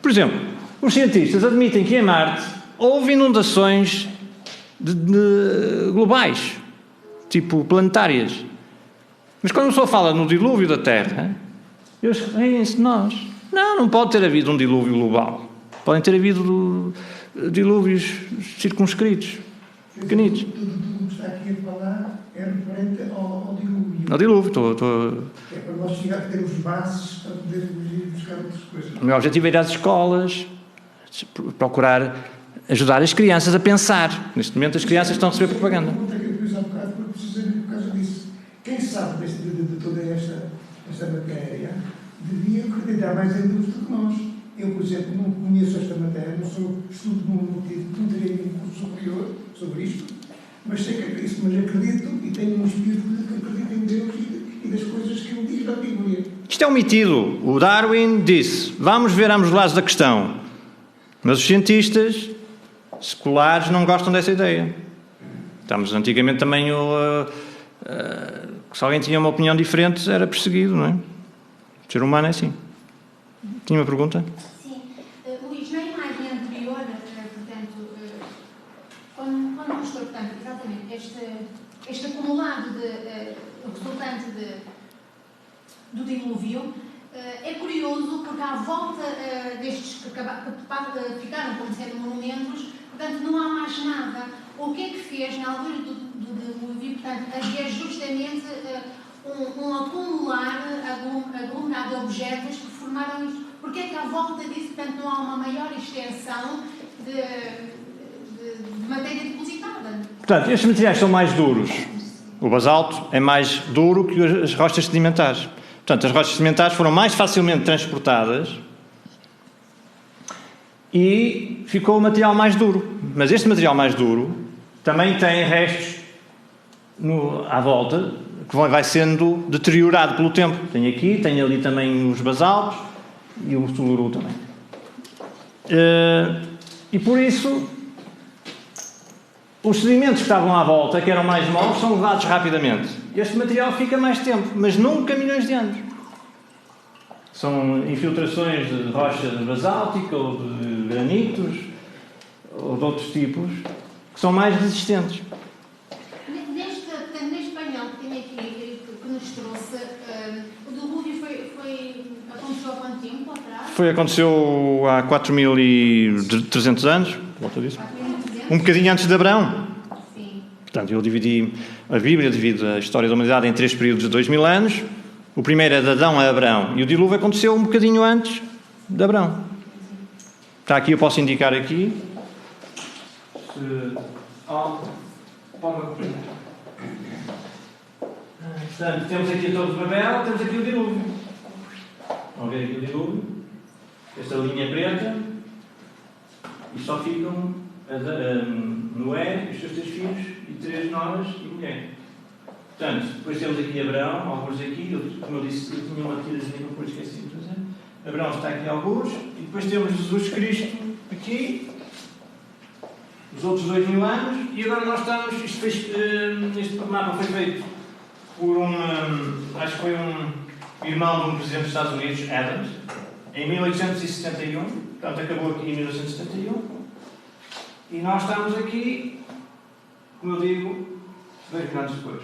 Por exemplo, os cientistas admitem que em Marte houve inundações globais, tipo planetárias. Mas quando a pessoa fala no dilúvio da Terra, eles riem-se de nós. Não pode ter havido um dilúvio global. Podem ter havido dilúvios circunscritos, pequenitos. Tudo o que está aqui a falar é referente ao dilúvio. Ao dilúvio, É para nós chegar a ter os bases para poder ir buscar outras coisas. O meu objetivo é ir às escolas, procurar ajudar as crianças a pensar. Neste momento as crianças estão a receber propaganda. A pergunta que eu fiz há bocado foi precisamente por causa disso. Quem sabe de toda esta matéria devia acreditar mais em Deus do que nós. Eu, por exemplo, não conheço esta matéria, não estudo não teria nenhum curso superior sobre isto, mas sei que é isso, mas acredito e tenho um espírito que acredita em Deus e das coisas que ele diz na Bíblia. Isto é um metido. O Darwin disse, vamos ver ambos os lados da questão. Mas os cientistas seculares não gostam dessa ideia. Estamos antigamente também se alguém tinha uma opinião diferente era perseguido, não é? O ser humano é assim. Tinha uma pergunta? Sim. Luís, na imagem anterior, portanto, quando mostrou, portanto, exatamente este acumulado resultante do dilúvio, é curioso porque à volta destes que ficaram como sendo monumentos, portanto, não há mais nada. O que é que fez na altura do dilúvio? Portanto, havia justamente um acumular aglomerado de objetos que formaram isto. Porque é que à volta disso, portanto, não há uma maior extensão de matéria depositada? Portanto, estes materiais são mais duros. O basalto é mais duro que as rochas sedimentares. Portanto, as rochas sedimentares foram mais facilmente transportadas e ficou o material mais duro. Mas este material mais duro também tem restos à volta que vai sendo deteriorado pelo tempo. Tem aqui, tem ali também os basaltos e o Uluru também. E por isso, os sedimentos que estavam à volta, que eram mais moles, são levados rapidamente. Este material fica mais tempo, mas nunca milhões de anos. São infiltrações de rocha basáltica ou de granitos ou de outros tipos que são mais resistentes. Neste painel que tem aqui, que nos trouxe, o dilúvio aconteceu há quanto tempo atrás? aconteceu há 4.300 anos, volta disso. 4.300? Um bocadinho antes de Abraão. Sim. Portanto, eu dividi a Bíblia, divido a história da humanidade em 3 períodos de 2.000 anos. O primeiro é de Adão a Abraão. E o dilúvio aconteceu um bocadinho antes de Abraão. Está aqui, eu posso indicar aqui. Portanto, temos aqui a Torre de Babel, temos aqui o dilúvio. Vão ver aqui o dilúvio. Esta linha preta. E só ficam Noé, os seus 3 filhos, e 3 noras e mulher. Portanto, depois temos aqui Abraão, alguns aqui, como eu disse, eu tinha uma tirazinha que depois esqueci de fazer. Abraão está aqui alguns, e depois temos Jesus Cristo aqui, os outros 2.000 anos, e agora nós estamos, este mapa foi feito por acho que foi um irmão de um presidente dos Estados Unidos, Adams, em 1871, portanto acabou aqui em 1971, e nós estamos aqui, como eu digo, 2.000 anos depois.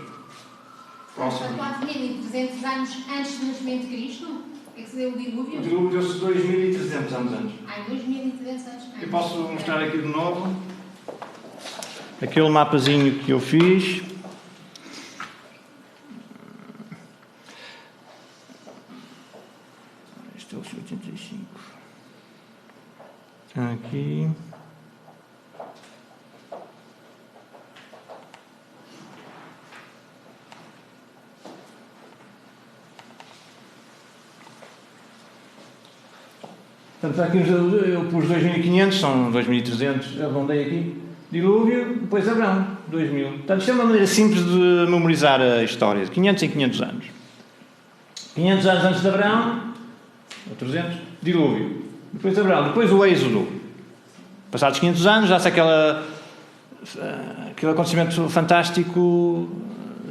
Próximo. 4.300 anos antes do nascimento de Cristo? É que se deu o dilúvio? O dilúvio deu-se 2.300 anos antes. Ai, 2.300 anos antes. Eu posso mostrar aqui de novo aquele mapazinho que eu fiz. Este é o 85. Aqui. Portanto, aqui eu pus 2.500, são 2.300, arredondei aqui. Dilúvio, depois Abraão, 2.000. Portanto, isto é uma maneira simples de memorizar a história, de 500 em 500 anos. 500 anos antes de Abraão, ou 300, dilúvio. Depois Abraão, depois o êxodo. Passados 500 anos, já-se aquele acontecimento fantástico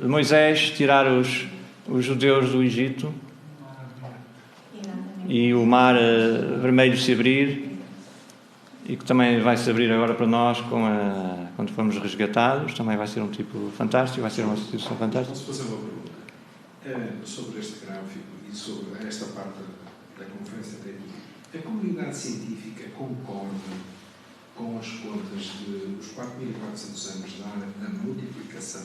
de Moisés tirar os judeus do Egito. E o mar vermelho se abrir, e que também vai se abrir agora para nós quando formos resgatados, também vai ser um tipo fantástico, vai ser uma situação fantástica. Posso fazer uma pergunta sobre este gráfico e sobre esta parte da conferência técnica? A comunidade científica concorda com as contas dos 4.400 anos da multiplicação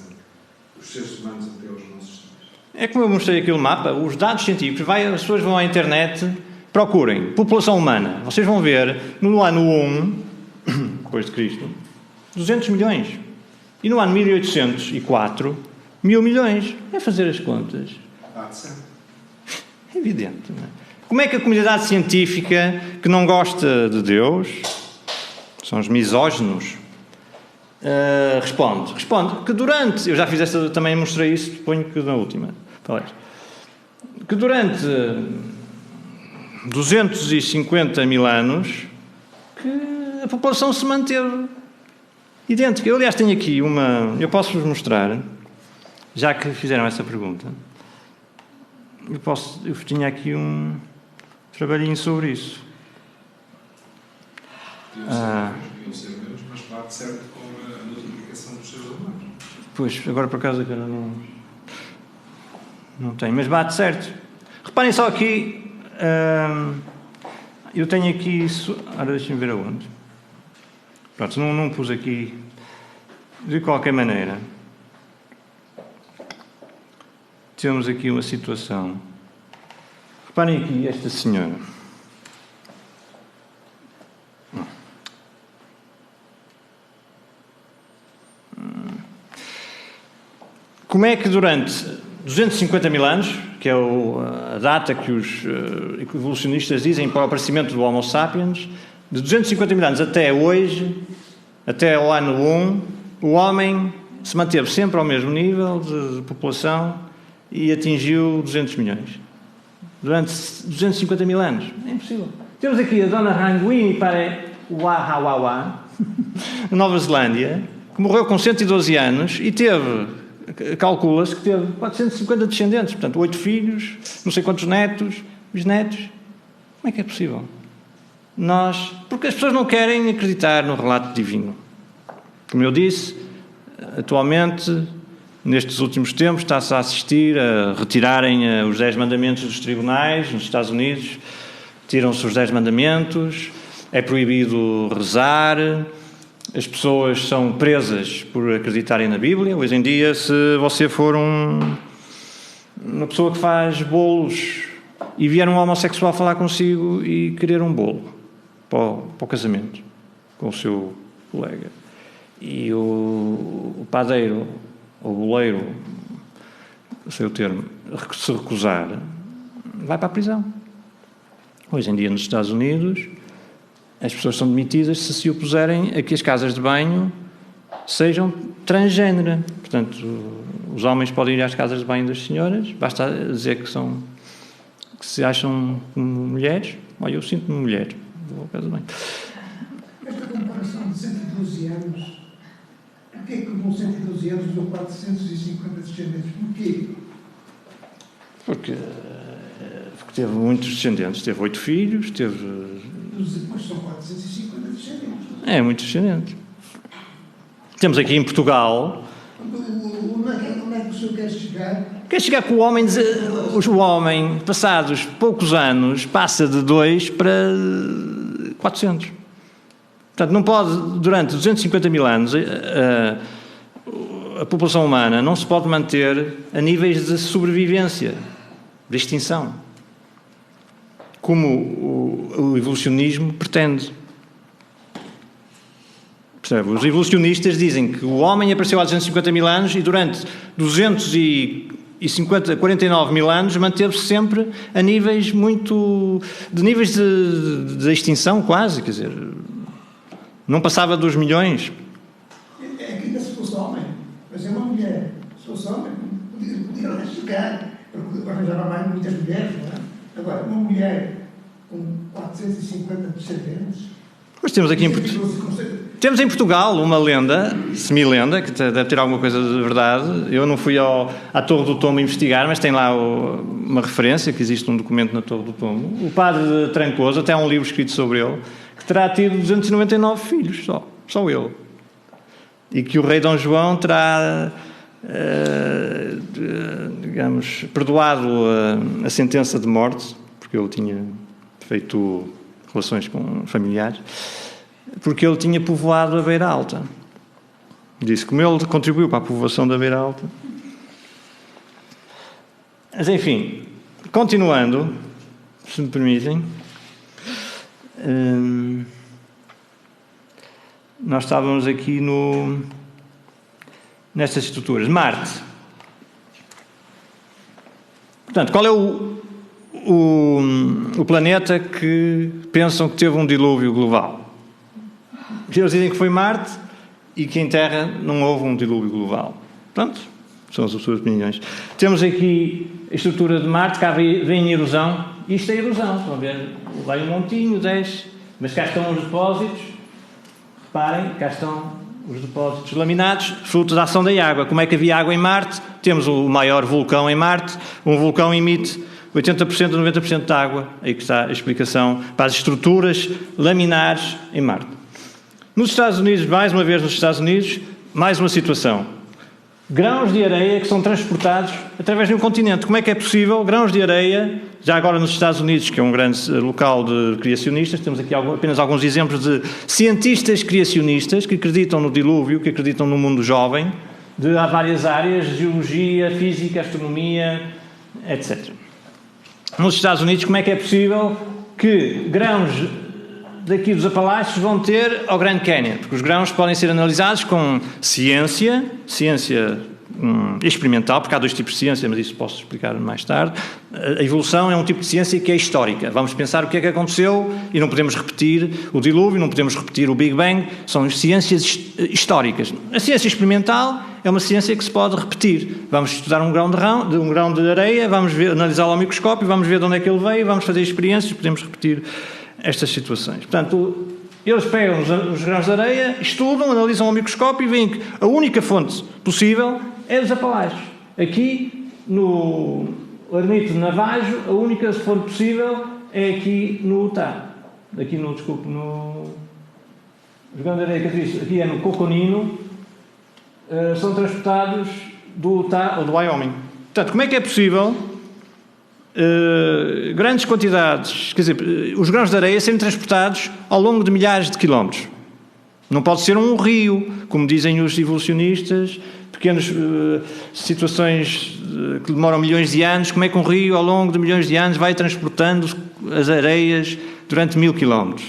dos seres humanos até aos nossos dias? É como eu mostrei aqui o mapa, os dados científicos, as pessoas vão à internet, procurem população humana. Vocês vão ver, no ano 1, depois de Cristo, 200 milhões. E no ano 1804, 1.000 milhões. É fazer as contas. É evidente, não é? Como é que a comunidade científica, que não gosta de Deus, são os misóginos, responde que durante, eu já fiz esta, também mostrei isso, suponho que na última palestra, que durante 250 mil anos que a população se manteve idêntica. Eu, aliás, tenho aqui eu posso-vos mostrar, já que fizeram essa pergunta, eu tinha aqui um trabalhinho sobre isso. Podiam ser menos, mas bate certo com a multiplicação dos seres humanos. Pois, agora por acaso eu não tenho, mas bate certo. Reparem só aqui, eu tenho aqui isso. Ora, deixem-me ver aonde. Pronto, não pus aqui de qualquer maneira. Temos aqui uma situação. Reparem aqui esta senhora. Como é que durante 250 mil anos, que é a data que os evolucionistas dizem para o aparecimento do Homo sapiens, de 250 mil anos até hoje, até ao ano 1, o homem se manteve sempre ao mesmo nível de população e atingiu 200 milhões. Durante 250 mil anos. É impossível. Temos aqui a dona Ranguini Parewahawawa, na Nova Zelândia, que morreu com 112 anos e calcula-se que teve 450 descendentes, portanto, 8 filhos, não sei quantos netos, bisnetos. Como é que é possível? Porque as pessoas não querem acreditar no relato divino. Como eu disse, atualmente, nestes últimos tempos, está-se a assistir a retirarem os 10 mandamentos dos tribunais nos Estados Unidos. tiram-se os 10 mandamentos, é proibido rezar, as pessoas são presas por acreditarem na Bíblia. Hoje em dia, se você for uma pessoa que faz bolos e vier um homossexual falar consigo e querer um bolo para o casamento com o seu colega, e o padeiro ou o boleiro, não sei o termo, se recusar, vai para a prisão. Hoje em dia, nos Estados Unidos, as pessoas são demitidas se opuserem a que as casas de banho sejam transgênero. Portanto, os homens podem ir às casas de banho das senhoras, basta dizer que se acham mulheres. Olha, eu sinto-me mulher, vou à casa de banho. Esta comparação de 112 anos, porquê que com 112 anos deu 450 descendentes? Porquê? Porque teve muitos descendentes, teve 8 filhos, Depois são 450 descendentes. É, muitos descendentes. Temos aqui em Portugal... Onde é que o senhor quer chegar? Quer chegar que o homem, passados poucos anos, passa de 2 para 400. Portanto, não pode, durante 250 mil anos, a população humana não se pode manter a níveis de sobrevivência, de extinção, como o evolucionismo pretende. Percebe? Os evolucionistas dizem que o homem apareceu há 250 mil anos e durante 49 mil anos manteve-se sempre a níveis níveis de extinção quase, quer dizer, não passava dos milhões. É que ainda se fosse homem, mas é uma mulher. Se fosse homem, podia lá chegar, porque arranjava muitas mulheres, não é? Agora, uma mulher com 450 descendentes... Mas temos aqui temos em Portugal uma lenda, semi-lenda, que deve ter alguma coisa de verdade. Eu não fui à Torre do Tombo investigar, mas tem lá uma referência, que existe um documento na Torre do Tombo. O padre Trancoso, até há um livro escrito sobre ele, que terá tido 299 filhos, só ele. E que o rei Dom João terá, digamos, perdoado a sentença de morte, porque ele tinha feito relações com familiares, porque ele tinha povoado a Beira Alta. Disse como ele contribuiu para a povoação da Beira Alta. Mas, enfim, continuando, se me permitem, nós estávamos aqui nestas estruturas. Marte. Portanto, qual é o planeta que pensam que teve um dilúvio global? Eles dizem que foi Marte e que em Terra não houve um dilúvio global. Pronto, são as suas opiniões. Temos aqui a estrutura de Marte, cá vem erosão. Isto é erosão, estão a ver? Vai um montinho, desce, mas cá estão os depósitos. Reparem, cá estão os depósitos laminados, fruto da ação da água. Como é que havia água em Marte? Temos o maior vulcão em Marte. Um vulcão emite 80% ou 90% de água. Aí que está a explicação para as estruturas laminares em Marte. Nos Estados Unidos, mais uma vez nos Estados Unidos, mais uma situação. Grãos de areia que são transportados através de um continente. Como é que é possível grãos de areia, já agora nos Estados Unidos, que é um grande local de criacionistas, temos aqui apenas alguns exemplos de cientistas criacionistas que acreditam no dilúvio, que acreditam no mundo jovem, há várias áreas, geologia, física, astronomia, etc. Nos Estados Unidos, como é que é possível que grãos daqui dos Apalaches vão ter ao Grand Canyon? Porque os grãos podem ser analisados com ciência experimental, porque há dois tipos de ciência, mas isso posso explicar mais tarde. A evolução é um tipo de ciência que é histórica. Vamos pensar o que é que aconteceu e não podemos repetir o dilúvio, não podemos repetir o Big Bang. São ciências históricas. A ciência experimental é uma ciência que se pode repetir. Vamos estudar um grão de areia, vamos analisá-lo ao microscópio, vamos ver de onde é que ele veio, vamos fazer experiências, podemos repetir estas situações. Portanto, eles pegam os grãos de areia, estudam, analisam ao microscópio e veem que a única fonte possível é dos Apalaches. Aqui, no Ermito de Navajo, a única fonte possível é aqui no Utah. Aqui no os grãos de areia que eu disse, aqui é no Coconino, são transportados do Utah ou do Wyoming. Portanto, como é que é possível grandes quantidades, quer dizer, os grãos de areia serem transportados ao longo de milhares de quilómetros. Não pode ser um rio, como dizem os evolucionistas, pequenas situações que demoram milhões de anos. Como é que um rio, ao longo de milhões de anos, vai transportando as areias durante 1000 quilómetros?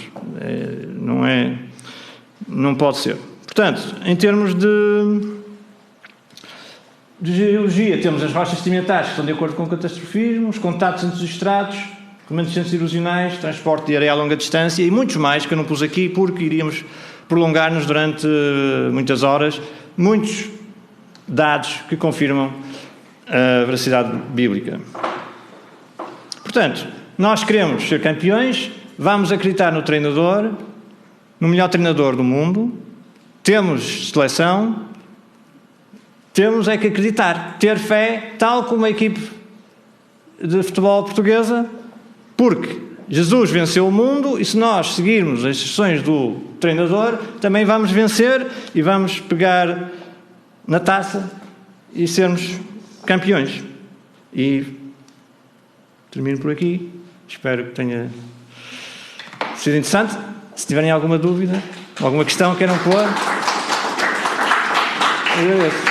Não pode ser. Portanto, em termos de geologia, temos as rochas sedimentares que estão de acordo com o catastrofismo, os contatos entre os estratos, remanescentes erosionais, transporte de areia a longa distância e muitos mais que eu não pus aqui porque iríamos prolongar-nos durante muitas horas. Muitos dados que confirmam a veracidade bíblica. Portanto, nós queremos ser campeões, vamos acreditar no treinador, no melhor treinador do mundo, temos seleção, temos é que acreditar, ter fé, tal como a equipe de futebol portuguesa, porque Jesus venceu o mundo e se nós seguirmos as instruções do treinador, também vamos vencer e vamos pegar na taça e sermos campeões. E termino por aqui. Espero que tenha sido interessante. Se tiverem alguma dúvida, alguma questão queiram pôr, eu agradeço.